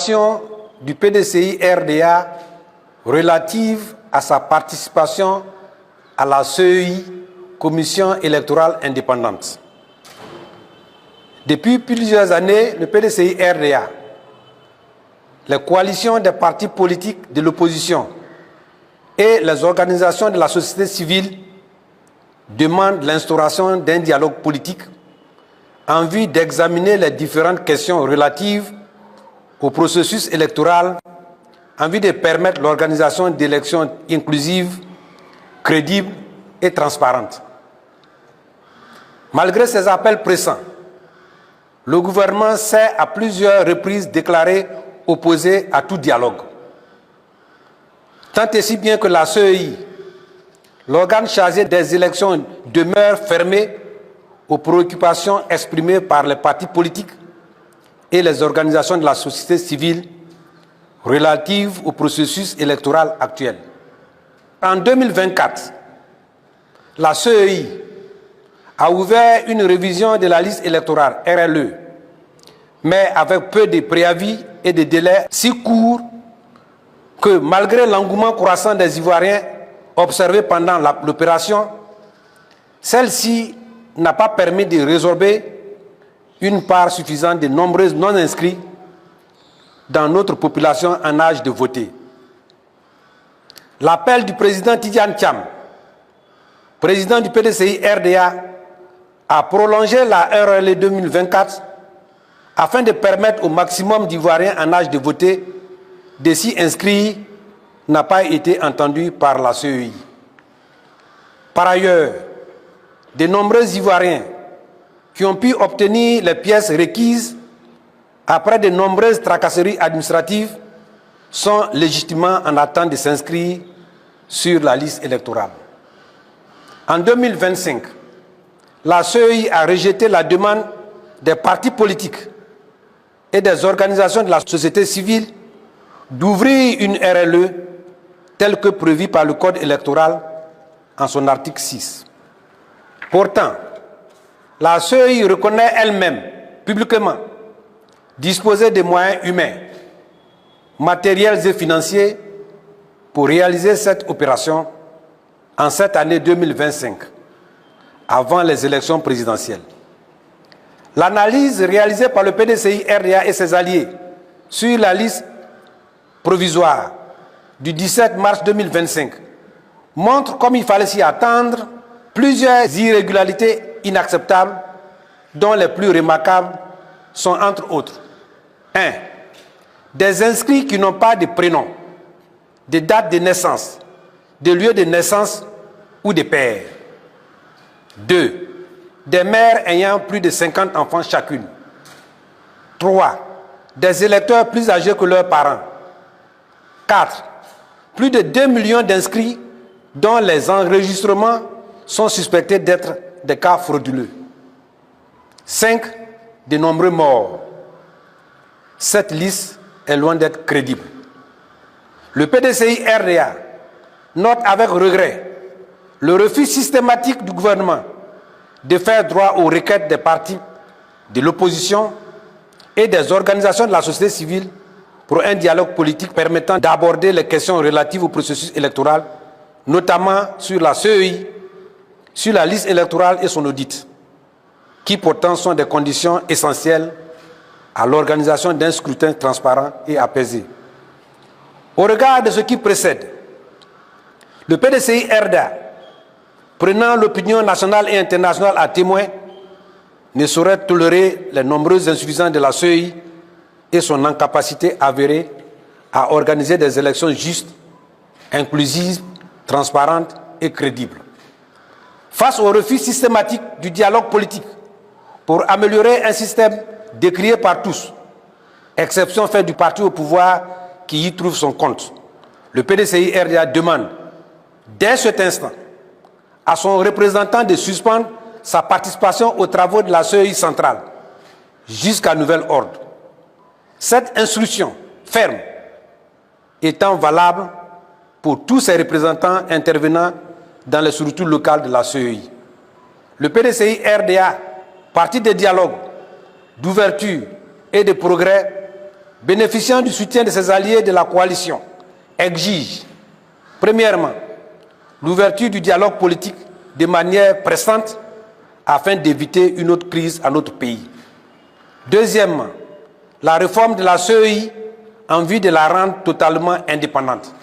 Du PDCI RDA relative à sa participation à la CEI, Commission électorale indépendante. Depuis plusieurs années, le PDCI RDA, les coalitions des partis politiques de l'opposition et les organisations de la société civile demandent l'instauration d'un dialogue politique en vue d'examiner les différentes questions relatives au processus électoral en vue de permettre l'organisation d'élections inclusives, crédibles et transparentes. Malgré ces appels pressants, le gouvernement s'est à plusieurs reprises déclaré opposé à tout dialogue. Tant et si bien que la CEI, l'organe chargé des élections, demeure fermé aux préoccupations exprimées par les partis politiques et les organisations de la société civile relatives au processus électoral actuel. En 2024, la CEI a ouvert une révision de la liste électorale RLE, mais avec peu de préavis et de délais si courts que malgré l'engouement croissant des Ivoiriens observé pendant l'opération, celle-ci n'a pas permis de résorber une part suffisante de nombreux non-inscrits dans notre population en âge de voter. L'appel du président Tidjane Thiam, président du PDCI RDA, a prolongé la RLE 2024 afin de permettre au maximum d'Ivoiriens en âge de voter de s'y inscrire, n'a pas été entendu par la CEI. Par ailleurs, de nombreux Ivoiriens qui ont pu obtenir les pièces requises après de nombreuses tracasseries administratives sont légitimement en attente de s'inscrire sur la liste électorale. En 2025, la CEI a rejeté la demande des partis politiques et des organisations de la société civile d'ouvrir une RLE telle que prévue par le Code électoral en son article 6. Pourtant, la CEI reconnaît elle-même, publiquement, disposer des moyens humains, matériels et financiers pour réaliser cette opération en cette année 2025, avant les élections présidentielles. L'analyse réalisée par le PDCI RDA et ses alliés sur la liste provisoire du 17 mars 2025 montre, comme il fallait s'y attendre, plusieurs irrégularités inacceptables, dont les plus remarquables sont entre autres 1. Des inscrits qui n'ont pas de prénom, de date de naissance, de lieu de naissance ou de père. 2. Des mères ayant plus de 50 enfants chacune. 3. Des électeurs plus âgés que leurs parents. 4. Plus de 2 millions d'inscrits dont les enregistrements sont suspectés d'être des cas frauduleux. 5. De nombreux morts. Cette liste est loin d'être crédible. Le PDCI RDA note avec regret le refus systématique du gouvernement de faire droit aux requêtes des partis de l'opposition et des organisations de la société civile pour un dialogue politique permettant d'aborder les questions relatives au processus électoral, notamment sur la CEI, sur la liste électorale et son audit, qui pourtant sont des conditions essentielles à l'organisation d'un scrutin transparent et apaisé. Au regard de ce qui précède, le PDCI RDA, prenant l'opinion nationale et internationale à témoin, ne saurait tolérer les nombreuses insuffisances de la CEI et son incapacité avérée à organiser des élections justes, inclusives, transparentes et crédibles. Face au refus systématique du dialogue politique pour améliorer un système décrié par tous, exception faite du parti au pouvoir qui y trouve son compte, le PDCI RDA demande, dès cet instant, à son représentant de suspendre sa participation aux travaux de la CEI centrale jusqu'à nouvel ordre. Cette instruction ferme étant valable pour tous ces représentants intervenant dans les structures locales de la CEI. Le PDCI RDA, parti de dialogue, d'ouverture et de progrès, bénéficiant du soutien de ses alliés de la coalition, exige, premièrement, l'ouverture du dialogue politique de manière pressante afin d'éviter une autre crise à notre pays. Deuxièmement, la réforme de la CEI en vue de la rendre totalement indépendante.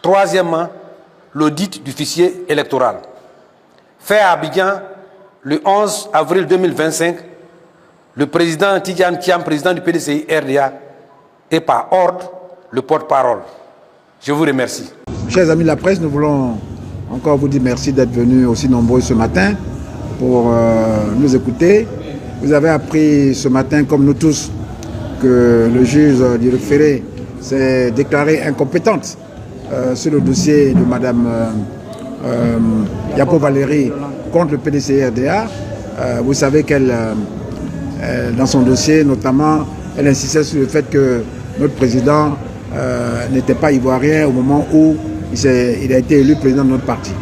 Troisièmement, l'audit du fichier électoral. Fait à Abidjan le 11 avril 2025, le président Tidjane Thiam, président du PDCI RDA, est par ordre le porte-parole. Je vous remercie. Chers amis de la presse, nous voulons encore vous dire merci d'être venus aussi nombreux ce matin pour nous écouter. Vous avez appris ce matin, comme nous tous, que le juge du référé s'est déclarée incompétente sur le dossier de Mme Yapo Valérie contre le PDCI RDA. Vous savez qu'elle, dans son dossier notamment, elle insistait sur le fait que notre président n'était pas ivoirien au moment où il a été élu président de notre parti.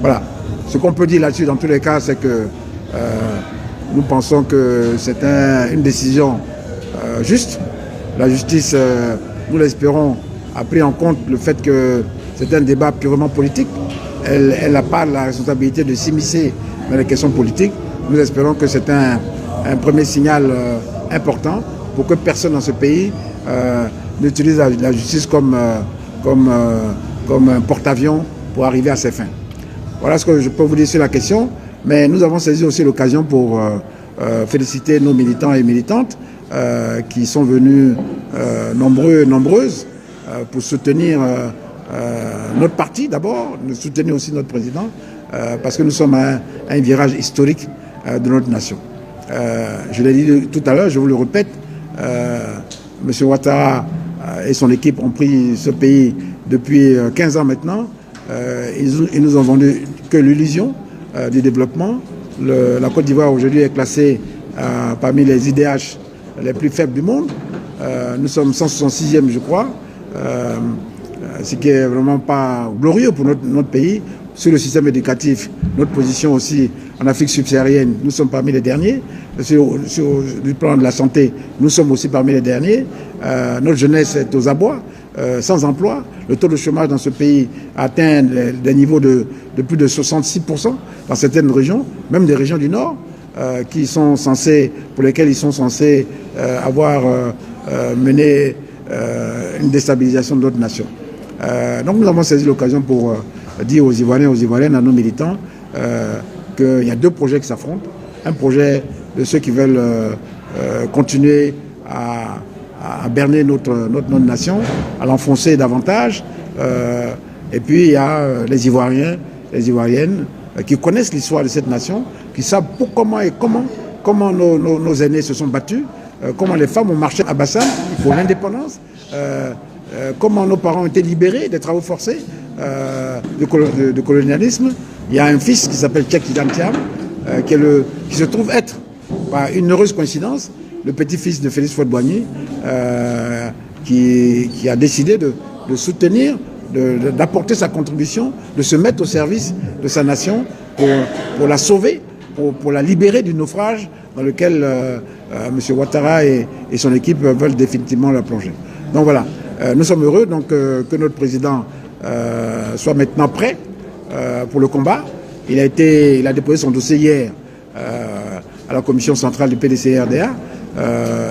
Voilà. Ce qu'on peut dire là-dessus, dans tous les cas, c'est que nous pensons que c'est une décision juste. La justice, nous l'espérons, a pris en compte le fait que c'est un débat purement politique. Elle n'a pas la responsabilité de s'immiscer dans les questions politiques. Nous espérons que c'est un premier signal important pour que personne dans ce pays n'utilise la justice comme un porte-avions pour arriver à ses fins. Voilà ce que je peux vous dire sur la question. Mais nous avons saisi aussi l'occasion pour féliciter nos militants et militantes qui sont venus nombreux et nombreuses pour soutenir notre parti d'abord, soutenir aussi notre président, parce que nous sommes à un virage historique de notre nation. Je l'ai dit tout à l'heure, je vous le répète, M. Ouattara et son équipe ont pris ce pays depuis 15 ans maintenant. Ils nous ont vendu que l'illusion du développement. La Côte d'Ivoire aujourd'hui est classée parmi les IDH les plus faibles du monde. Nous sommes 166e, je crois, ce qui est vraiment pas glorieux pour notre pays. Sur le système éducatif, notre position aussi en Afrique subsaharienne, nous sommes parmi les derniers. Sur le plan de la santé, nous sommes aussi parmi les derniers. Notre jeunesse est aux abois, sans emploi. Le taux de chômage dans ce pays atteint des niveaux de plus de 66% dans certaines régions, même des régions du Nord, pour lesquelles ils sont censés avoir mené une déstabilisation de notre nation. Donc nous avons saisi l'occasion pour dire aux Ivoiriens, aux Ivoiriennes, à nos militants, qu'il y a deux projets qui s'affrontent. Un projet de ceux qui veulent continuer à berner notre nation, à l'enfoncer davantage. Et puis il y a les Ivoiriens, les Ivoiriennes qui connaissent l'histoire de cette nation, qui savent comment nos aînés se sont battus, comment les femmes ont marché à Bassam pour l'indépendance, comment nos parents ont été libérés des travaux forcés de colonialisme. Il y a un fils qui s'appelle Tidjane Thiam, qui se trouve être, par une heureuse coïncidence, le petit-fils de Félix Houphouët-Boigny, qui a décidé de soutenir, d'apporter sa contribution, de se mettre au service de sa nation pour la sauver, pour la libérer du naufrage dans lequel M. Ouattara et son équipe veulent définitivement la plonger. Donc voilà, nous sommes heureux que notre président soit maintenant prêt pour le combat. Il a déposé son dossier hier à la commission centrale du PDCI RDA.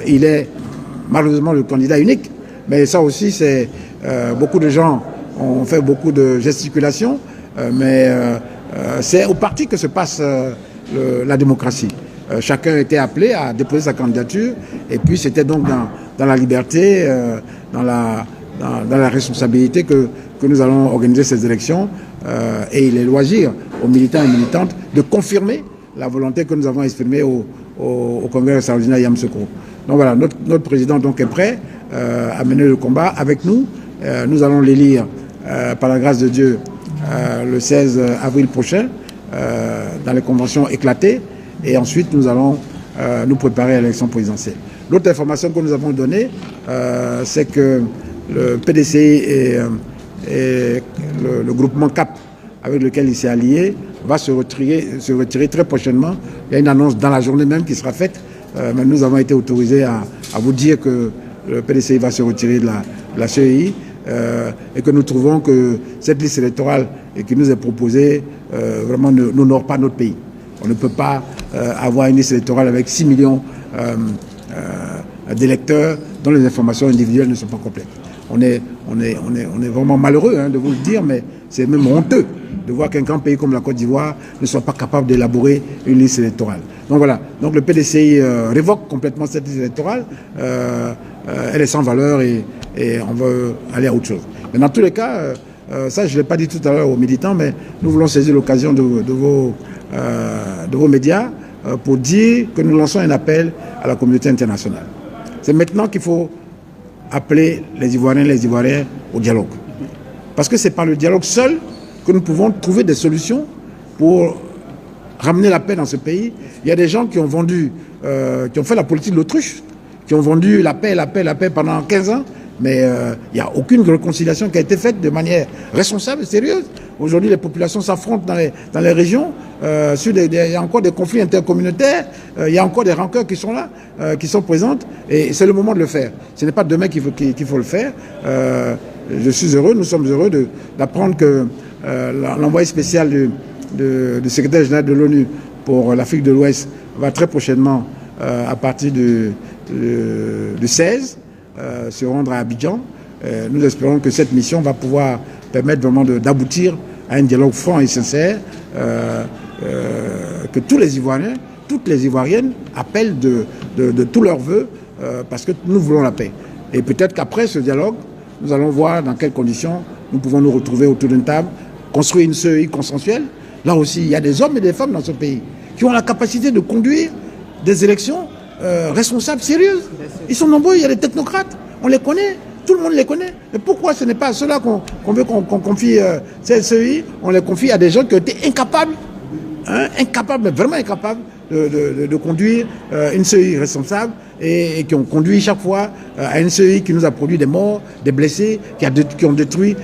Il est malheureusement le candidat unique, mais ça aussi, c'est beaucoup de gens ont fait beaucoup de gesticulations, mais c'est au parti que se passe la démocratie. Chacun était appelé à déposer sa candidature, et puis c'était donc dans la liberté, dans la responsabilité que nous allons organiser ces élections, et il est loisir aux militants et militantes de confirmer la volonté que nous avons exprimée au Congrès extraordinaire Yamoussoukro. Donc voilà, notre président donc est prêt à mener le combat avec nous. Nous allons l'élire par la grâce de Dieu le 16 avril prochain dans les conventions éclatées, et ensuite nous allons nous préparer à l'élection présidentielle. L'autre information que nous avons donnée, c'est que le PDCI et le groupement CAP avec lequel il s'est allié va se retirer très prochainement. Il y a une annonce dans la journée même qui sera faite, mais nous avons été autorisés à vous dire que le PDCI va se retirer de la CEI et que nous trouvons que cette liste électorale qui nous est proposée vraiment n'honore pas notre pays. On ne peut pas avoir une liste électorale avec 6 millions d'électeurs dont les informations individuelles ne sont pas complètes. On est vraiment malheureux de vous le dire, mais c'est même honteux de voir qu'un grand pays comme la Côte d'Ivoire ne soit pas capable d'élaborer une liste électorale. Donc voilà, donc le PDCI révoque complètement cette liste électorale, elle est sans valeur et on veut aller à autre chose. Mais dans tous les cas, ça je ne l'ai pas dit tout à l'heure aux militants, mais nous voulons saisir l'occasion de vos médias pour dire que nous lançons un appel à la communauté internationale. C'est maintenant qu'il faut appeler les Ivoiriens au dialogue. Parce que c'est par le dialogue seul que nous pouvons trouver des solutions pour ramener la paix dans ce pays. Il y a des gens qui ont vendu, qui ont fait la politique de l'autruche, qui ont vendu la paix pendant 15 ans, mais il n'y a aucune réconciliation qui a été faite de manière responsable et sérieuse. Aujourd'hui, les populations s'affrontent dans les régions, il y a encore des conflits intercommunautaires, il y a encore des rancœurs qui sont là, qui sont présentes, et c'est le moment de le faire. Ce n'est pas demain qu'il faut le faire. Je suis heureux, nous sommes heureux d'apprendre que l'envoyé spécial du secrétaire général de l'ONU pour l'Afrique de l'Ouest va très prochainement, à partir du 16, se rendre à Abidjan. Nous espérons que cette mission va pouvoir permettre vraiment d'aboutir à un dialogue franc et sincère, que tous les Ivoiriens, toutes les Ivoiriennes appellent de tous leurs vœux, parce que nous voulons la paix. Et peut-être qu'après ce dialogue, nous allons voir dans quelles conditions nous pouvons nous retrouver autour d'une table, construire une CEI consensuelle. Là aussi, il y a des hommes et des femmes dans ce pays qui ont la capacité de conduire des élections responsables, sérieuses. Ils sont nombreux, il y a des technocrates, on les connaît, tout le monde les connaît. Mais pourquoi ce n'est pas à ceux-là qu'on veut qu'on confie cette CEI? On les confie à des gens qui ont été incapables, mais vraiment incapables de conduire une CEI responsable et qui ont conduit chaque fois à une CEI qui nous a produit des morts, des blessés, qui ont détruit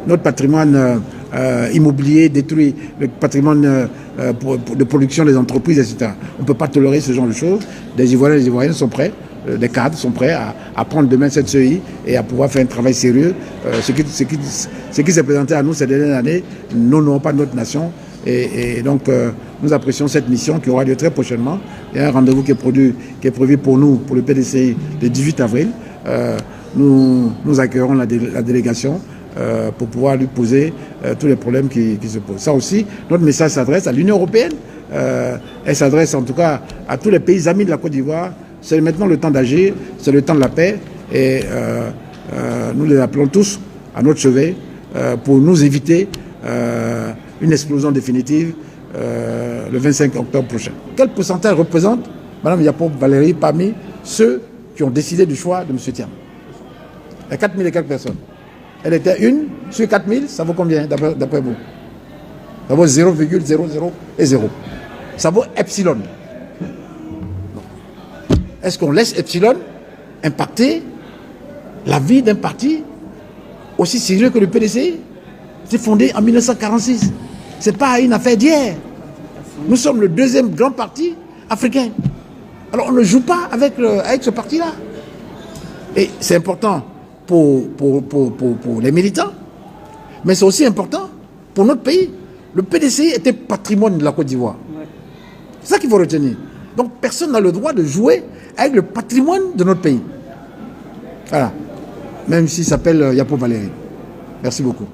notre patrimoine immobilier, détruit le patrimoine de production des entreprises, etc. On ne peut pas tolérer ce genre de choses. Des Ivoiriens et des Ivoiriennes sont prêts, des cadres sont prêts à prendre demain cette CEI et à pouvoir faire un travail sérieux. Ce qui s'est présenté à nous ces dernières années, nous n'aurons pas notre nation. Et donc, nous apprécions cette mission qui aura lieu très prochainement. Il y a un rendez-vous qui est prévu pour nous, pour le PDCI, le 18 avril. Nous accueillerons la délégation pour pouvoir lui poser tous les problèmes qui se posent. Ça aussi, notre message s'adresse à l'Union européenne. Elle s'adresse en tout cas à tous les pays amis de la Côte d'Ivoire. C'est maintenant le temps d'agir, c'est le temps de la paix. Et nous les appelons tous à notre chevet pour nous éviter une explosion définitive le 25 octobre prochain. Quel pourcentage représente Mme Yapo Valérie parmi ceux qui ont décidé du choix de M. Thiam? Il y a 4000 et quelques personnes. Elle était une sur 4000, ça vaut combien d'après vous? Ça vaut 0,00 et 0. Ça vaut epsilon. Est-ce qu'on laisse epsilon impacter la vie d'un parti aussi sérieux que le PDCI? C'est fondé en 1946. Ce n'est pas une affaire d'hier. Nous sommes le deuxième grand parti africain. Alors on ne joue pas avec ce parti-là. Et c'est important pour les militants, mais c'est aussi important pour notre pays. Le PDCI était patrimoine de la Côte d'Ivoire. C'est ça qu'il faut retenir. Donc personne n'a le droit de jouer avec le patrimoine de notre pays. Voilà. Même s'il s'appelle Yapo Valérie. Merci beaucoup.